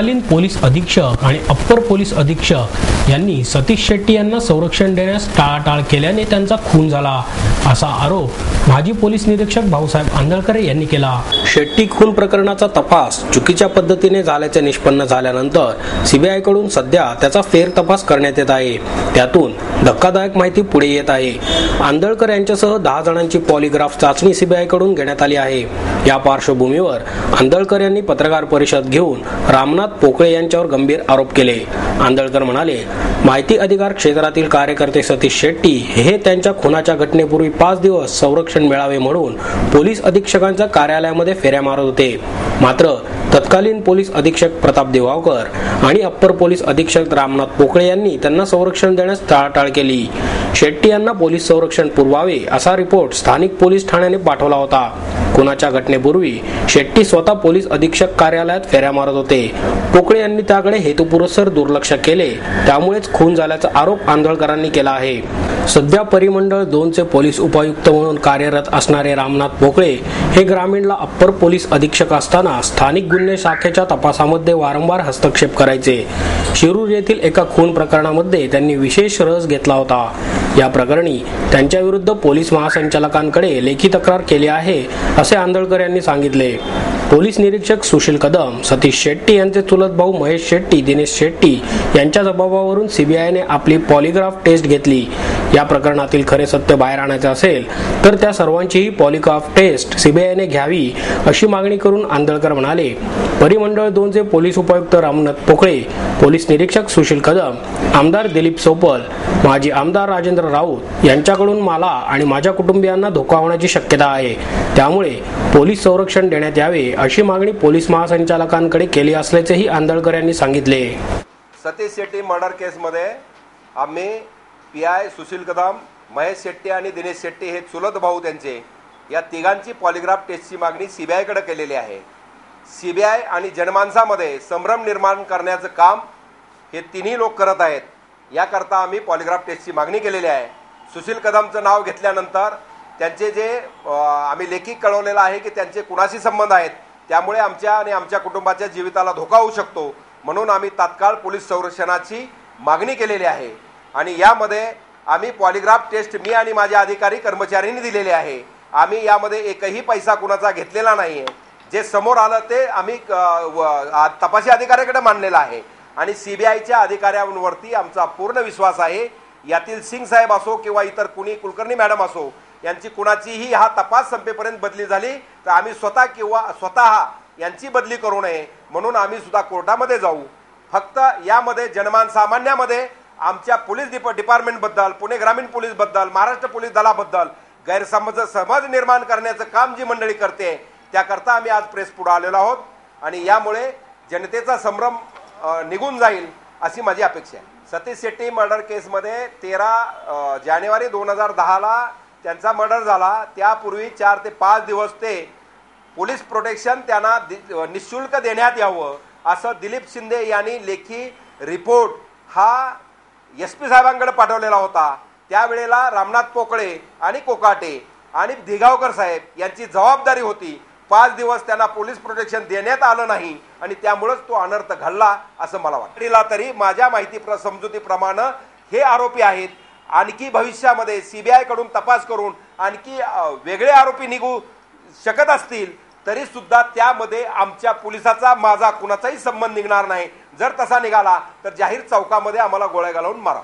तत्कालीन पोलीस अधीक्षक आणि अप्पर पोलीस अधीक्षक यांनी सतीश शेट्टी यांना संरक्षण देण्यास टाळाटाळ केल्याने त्यांचा खून झाला असा आरोप माजी पोलीस निरीक्षक भाऊसाहेब आंधळकर यांनी केला। शेट्टी खून प्रकरणाचा तपास चुकीच्या पद्धतीने झाल्याचे निष्पन्न झाल्यानंतर सीबीआय कडून सध्या त्याचा फेर तपास करण्यात येत आहे। त्यातून धक्कादायक माहिती पुढे येत आहे। आंधळकर यांच्यासह 10 जणांची पॉलिग्राफ चाचणी सीबीआय कडून घेण्यात आली आहे। या पार्श्वभूमीवर आंधळकर यांनी पत्रकार परिषद घेऊन रामनाथ पोकळे यांच्यावर गंभीर आरोप केले। आंधळकर म्हणाले, माहिती अधिकार क्षेत्रातील कार्यकर्ते सतीश शेट्टी हे त्यांच्या खुनाच्या घटनेपूर्वी 5 दिवस संरक्षण मिळावे म्हणून पोलीस अधीक्षकांच्या कार्यालयामध्ये फेऱ्या मारत होते। मात्र तत्कालीन पोलीस अधीक्षक प्रताप देवावकर आणि अप्पर पोलीस अधीक्षक रामनाथ पोकळे यांनी त्यांना संरक्षण देण्यास टाळाटाळ केली। शेट्टी यांना पोलीस संरक्षण पुरवावे असा रिपोर्ट स्थानिक पोलीस ठाण्याने पाठवला होता। खुनाच्या घटनेपूर्वी शेट्टी स्वतः पोलीस अधीक्षक कार्यालयात फेऱ्या मारत होते। पोकळे यांनी त्याकडे हेतुपुरस्सर दुर्लक्ष केले, त्यामुळेच खून झाल्याचा आरोप आंधळकरांनी केला आहे। सध्या परिमंडळ 2 चे पोलीस उपायुक्त म्हणून कार्यरत असणारे रामनाथ पोकळे हे ग्रामीणला अप्पर पोलीस अधीक्षक असताना स्थानिक गुन्हे शाखेच्या तपासामध्ये वारंवार हस्तक्षेप करायचे। शिरूर येथील एका खून प्रकरणामध्ये त्यांनी विशेष रस घेतला होता। या प्रकरणी त्यांच्या विरुद्ध पोलीस महासंचालकांकडे लेखी तक्रार केली आहे असे आंधळकर यांनी सांगितले। पोलीस निरीक्षक सुशील कदम, सतीश शेट्टी यांचे चुलत भाऊ महेश शेट्टी, दिनेश शेट्टी यांच्या जबाबावरून सीबीआयने आपली पॉलिग्राफ टेस्ट घेतली। या प्रकरणातील खरे सत्य बाहेर आणायचे असेल तर त्या सर्वांचीही पॉलिग्राफ टेस्ट सीबीआयने घ्यावी अशी मागणी करून आंधळकर म्हणाले, परिमंडळ 2 चे पोलीस उपायुक्त रामनाथ पोकळे, पोलीस निरीक्षक सुशील कदम, आमदार दिलीप सोपल, माजी आमदार राजेंद्र राऊत यांच्याकडून मला आणि माझ्या कुटुंबियांना धोका होण्याची शक्यता आहे। त्यामुळे पोलीस संरक्षण देण्यात यावे अशी मागणी पोलीस महासंचालकांकडे केली असल्याचेही आंधळकर यांनी सांगितले। सतीश शेट्टी मर्डर केसमध्ये आम्ही पीआय सुशील कदम, महेश शेट्टी आणि दिनेश शेट्टी हे चुलत भाऊ त्यांचे या तिघांची पॉलिग्राफ टेस्टची मागणी सीबीआयकडे केलेली आहे। सीबीआय आणि जनमानसामध्ये संभ्रम निर्माण करण्याचं काम हे तिन्ही लोक करत आहेत। याकरता आम्ही पॉलिग्राफ टेस्टची मागणी केलेली आहे। सुशील कदमचं नाव घेतल्यानंतर त्यांचे जे आम्ही लेखी कळवलेलं आहे की त्यांचे कुणाशी संबंध आहेत, त्यामुळे आमच्या आणि आमच्या कुटुंबाच्या जीविताला धोका होऊ शकतो, म्हणून आम्ही तात्काळ पोलीस संरक्षणाची मागणी केलेली आहे। आणि यामध्ये आम्ही पॉलिग्राफ टेस्ट मी आणि माझे अधिकारी कर्मचाऱ्यांनी दिलेले आहे। आम्ही यामध्ये एकही पैसा कुणाचा घेतलेला नाही आहे। जे समोर आलं ते आम्ही तपासी अधिकाऱ्याकडे मांडलेलं आहे आणि सीबीआयच्या अधिकाऱ्यांवरती आमचा पूर्ण विश्वास आहे। यातील सिंग साहेब असो किंवा इतर कुणी कुलकर्णी मॅडम असो, यांची कुणाचीही हा तपास संपेपर्यंत बदली झाली तर आम्ही स्वतः यांची बदली करू नये म्हणून आम्ही सुद्धा कोर्टामध्ये जाऊ। फक्त यामध्ये जनमानसामान्यामध्ये आमच्या पोलीस डिपार्टमेंटबद्दल, पुणे ग्रामीण पोलीसबद्दल, महाराष्ट्र पोलीस दलाबद्दल समज निर्माण करण्याचं काम जी मंडळी करते त्याकरता आम्ही आज प्रेस पुढे आलेलो आहोत आणि यामुळे जनतेचा संभ्रम निघून जाईल अशी माझी अपेक्षा आहे। सतीश शेट्टी मर्डर केसमध्ये 13 जानेवारी 2010 त्यांचा मर्डर झाला। त्यापूर्वी 4 ते 5 दिवस ते पोलीस प्रोटेक्शन त्यांना निःशुल्क देण्यात यावं असं दिलीप शिंदे यांनी लेखी रिपोर्ट हा SP साहेबांकडे पाठवलेला होता। त्यावेळेला रामनाथ पोकळे आणि कोकाटे आणि दिगावकर साहेब यांची जबाबदारी होती। 5 दिवस त्यांना पोलीस प्रोटेक्शन देण्यात आलं नाही आणि त्यामुळेच तो अनर्थ घडला असं मला वाटतं। तरी माझ्या माहिती समजुतीप्रमाणे हे आरोपी आहेत। आणखी भविष्यामध्ये सीबीआय कडून तपास करून आणखी वेगळे आरोपी निघू शकत असतील तरी सुद्धा त्यामध्ये आमच्या पोलिसाचा माझा कुणाचाही संबंध निघणार नाही। जर तसा निघाला तर जाहीर चौकामध्ये आम्हाला गोळ्या घालून मारा।